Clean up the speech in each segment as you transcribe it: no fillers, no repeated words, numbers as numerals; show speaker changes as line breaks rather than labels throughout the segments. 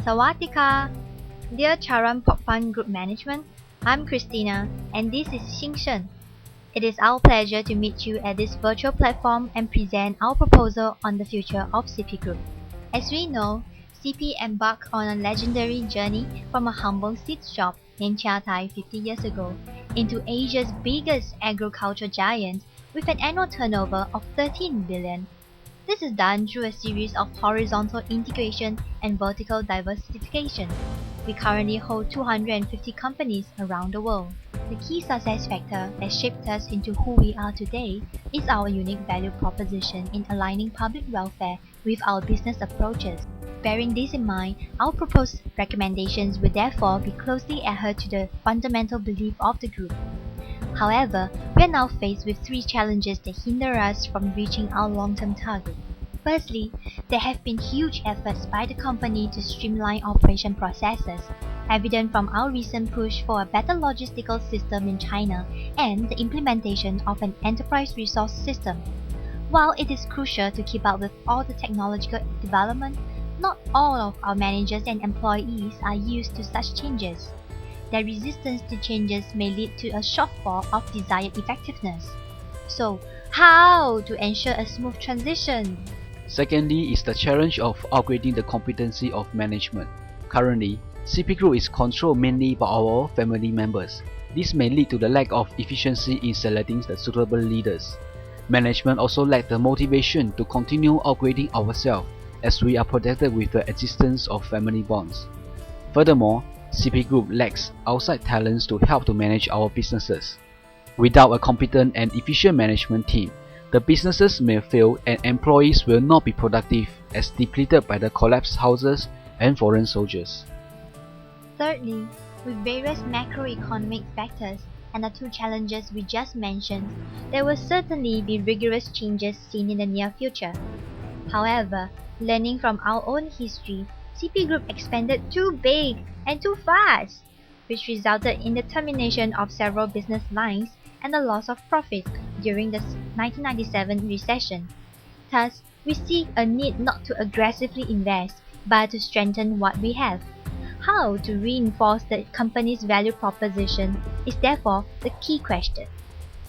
Sawadika! Dear Charoen Pokphand Group Management, I'm Christina and this is XingSheng. It is our pleasure to meet you at this virtual platform and present our proposal on the future of CP Group. As we know, CP embarked on a legendary journey from a humble seed shop named Chia Tai 50 years ago into Asia's biggest agriculture giant with an annual turnover of 13 billion. This is done through a series of horizontal integration and vertical diversification. We currently hold 250 companies around the world. The key success factor that shaped us into who we are today is our unique value proposition in aligning public welfare with our business approaches. Bearing this in mind, our proposed recommendations will therefore be closely adhered to the fundamental belief of the group. However, we are now faced with three challenges that hinder us from reaching our long-term target. Firstly, there have been huge efforts by the company to streamline operation processes, evident from our recent push for a better logistical system in China and the implementation of an enterprise resource system. While it is crucial to keep up with all the technological development, not all of our managers and employees are used to such changes. Their resistance to changes may lead to a shortfall of desired effectiveness. So, how to ensure a smooth transition?
Secondly is the challenge of upgrading the competency of management. Currently, CP Group is controlled mainly by our family members. This may lead to the lack of efficiency in selecting the suitable leaders. Management also lacks the motivation to continue upgrading ourselves as we are protected with the existence of family bonds. Furthermore, CP Group lacks outside talents to help to manage our businesses. Without a competent and efficient management team, the businesses may fail and employees will not be productive as depleted by the collapsed houses and foreign soldiers.
Thirdly, with various macroeconomic factors and the two challenges we just mentioned, there will certainly be rigorous changes seen in the near future. However, learning from our own history, CP Group expanded too big and too fast, which resulted in the termination of several business lines and the loss of profit during the 1997 recession. Thus, we see a need not to aggressively invest, but to strengthen what we have. How to reinforce the company's value proposition is therefore the key question.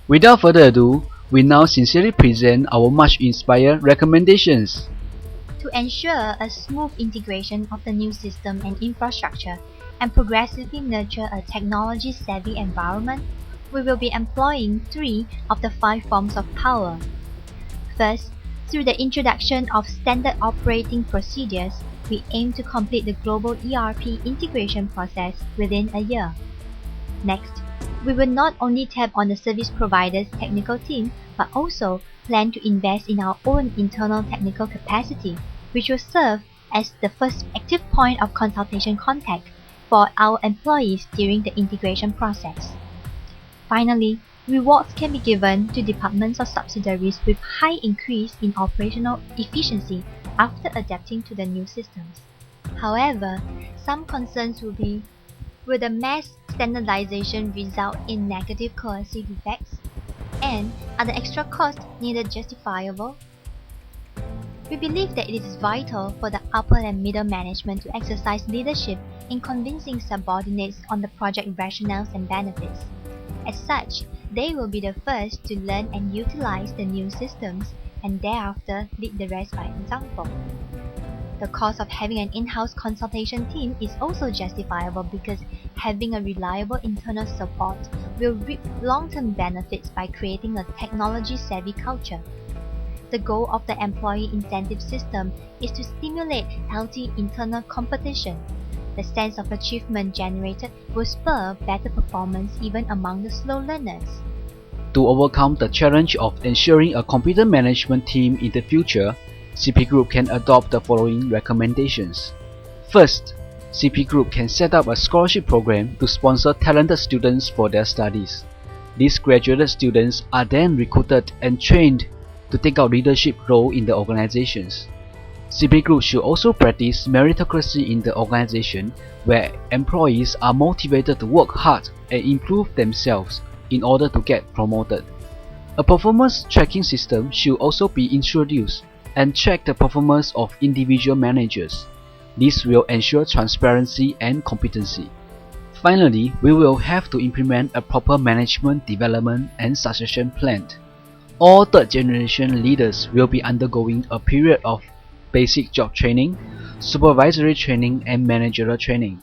Without further ado, we now sincerely present our much inspired recommendations.
To ensure a smooth integration of the new system and infrastructure and progressively nurture a technology-savvy environment, we will be employing 3 of the 5 forms of power. First, through the introduction of standard operating procedures, we aim to complete the global ERP integration process within a year. Next, we will not only tap on the service provider's technical team, but also plan to invest in our own internal technical capacity, which will serve as the first active point of consultation contact for our employees during the integration process. Finally, rewards can be given to departments or subsidiaries with high increase in operational efficiency after adapting to the new systems. However, some concerns will be: will the mass standardization result in negative coercive effects? And are the extra costs needed justifiable? We believe that it is vital for the upper and middle management to exercise leadership in convincing subordinates on the project rationales and benefits. As such, they will be the first to learn and utilize the new systems and thereafter lead the rest by example. The cost of having an in-house consultation team is also justifiable because having a reliable internal support will reap long-term benefits by creating a technology-savvy culture. The goal of the employee incentive system is to stimulate healthy internal competition. The sense of achievement generated will spur better performance even among the slow learners.
To overcome the challenge of ensuring a competent management team in the future, CP Group can adopt the following recommendations. First, CP Group can set up a scholarship program to sponsor talented students for their studies. These graduated students are then recruited and trained to take out leadership role in the organizations. CP Group should also practice meritocracy in the organization, where employees are motivated to work hard and improve themselves in order to get promoted. A performance tracking system should also be introduced and track the performance of individual managers. This will ensure transparency and competency. Finally, we will have to implement a proper management development and succession plan. All third-generation leaders will be undergoing a period of basic job training, supervisory training, and managerial training.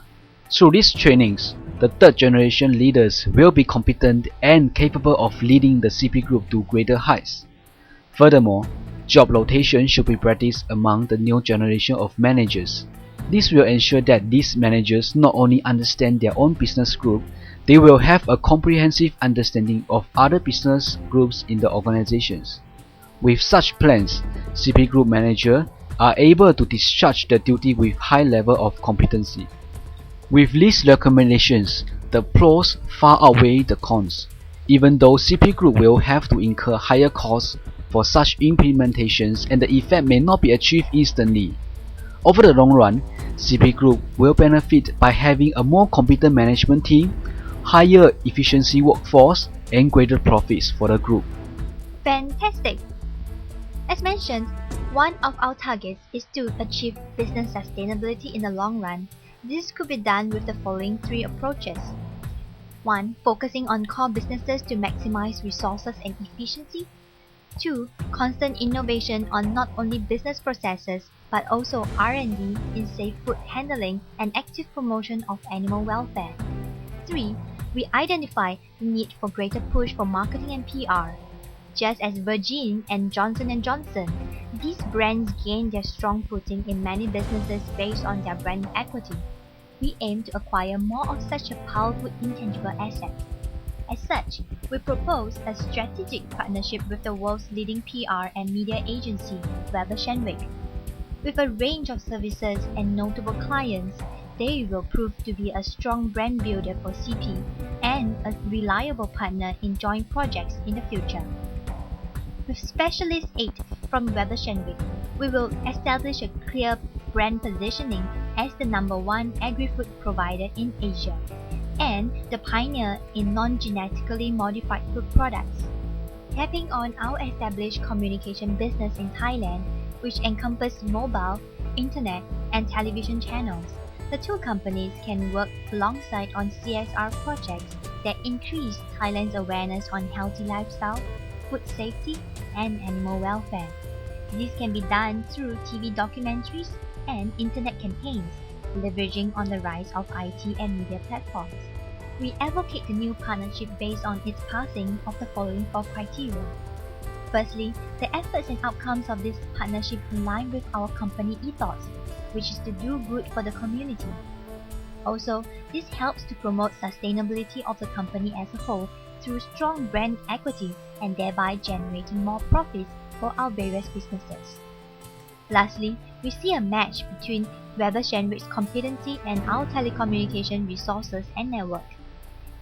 Through these trainings, the third-generation leaders will be competent and capable of leading the CP Group to greater heights. Furthermore, job rotation should be practiced among the new generation of managers. This will ensure that these managers not only understand their own business group, they will have a comprehensive understanding of other business groups in the organizations. With such plans, CP Group managers are able to discharge the duty with high level of competency. With these recommendations, the pros far outweigh the cons, even though CP Group will have to incur higher costs for such implementations and the effect may not be achieved instantly. Over the long run, CP Group will benefit by having a more competent management team, higher efficiency workforce, and greater profits for the group.
Fantastic! As mentioned, one of our targets is to achieve business sustainability in the long run. This could be done with the following 3 approaches. 1. Focusing on core businesses to maximize resources and efficiency. 2. Constant innovation on not only business processes but also R&D in safe food handling and active promotion of animal welfare. 3. We identify the need for greater push for marketing and PR. Just as Virgin and Johnson & Johnson, these brands gain their strong footing in many businesses based on their brand equity. We aim to acquire more of such a powerful intangible asset. As such, we propose a strategic partnership with the world's leading PR and media agency, Weber Shandwick. With a range of services and notable clients, they will prove to be a strong brand builder for CP and a reliable partner in joint projects in the future. With specialist aid from Weber Shandwick, we will establish a clear brand positioning as the #1 agri-food provider in Asia and the pioneer in non-genetically modified food products. Tapping on our established communication business in Thailand, which encompasses mobile, internet, and television channels, the 2 companies can work alongside on CSR projects that increase Thailand's awareness on healthy lifestyle, food safety, and animal welfare. This can be done through TV documentaries and internet campaigns, leveraging on the rise of IT and media platforms. We advocate the new partnership based on its passing of the following 4 criteria. Firstly, the efforts and outcomes of this partnership align with our company ethos, which is to do good for the community. Also, this helps to promote sustainability of the company as a whole through strong brand equity and thereby generating more profits for our various businesses. Lastly, we see a match between Weber Shandwick's competency and our telecommunication resources and network.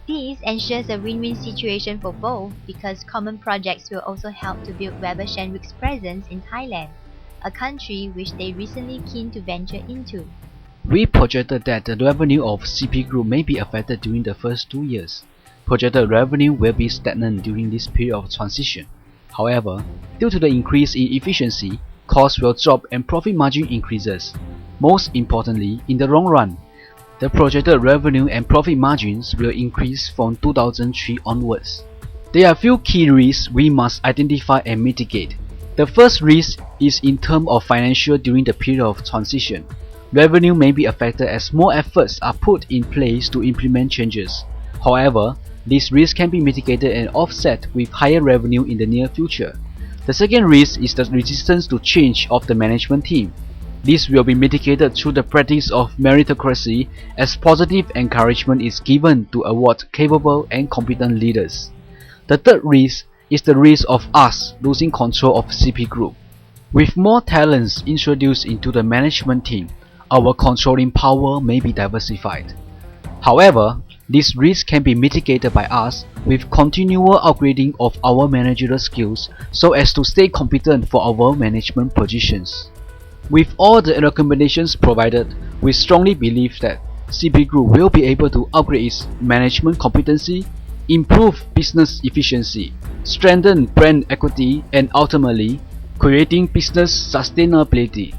This ensures a win-win situation for both because common projects will also help to build Weber Shandwick's presence in Thailand, a country which they recently keen to venture into.
We projected that the revenue of CP Group may be affected during the first 2 years. Projected revenue will be stagnant during this period of transition. However, due to the increase in efficiency, costs will drop and profit margin increases. Most importantly, in the long run, the projected revenue and profit margins will increase from 2003 onwards. There are a few key risks we must identify and mitigate. The first risk is in terms of financial during the period of transition. Revenue may be affected as more efforts are put in place to implement changes. However, this risk can be mitigated and offset with higher revenue in the near future. The second risk is the resistance to change of the management team. This will be mitigated through the practice of meritocracy as positive encouragement is given to award capable and competent leaders. The third risk is the risk of us losing control of CP Group. With more talents introduced into the management team, our controlling power may be diversified. However, this risk can be mitigated by us with continual upgrading of our managerial skills so as to stay competent for our management positions. With all the recommendations provided, we strongly believe that CP Group will be able to upgrade its management competency, improve business efficiency, strengthen brand equity, and ultimately creating business sustainability.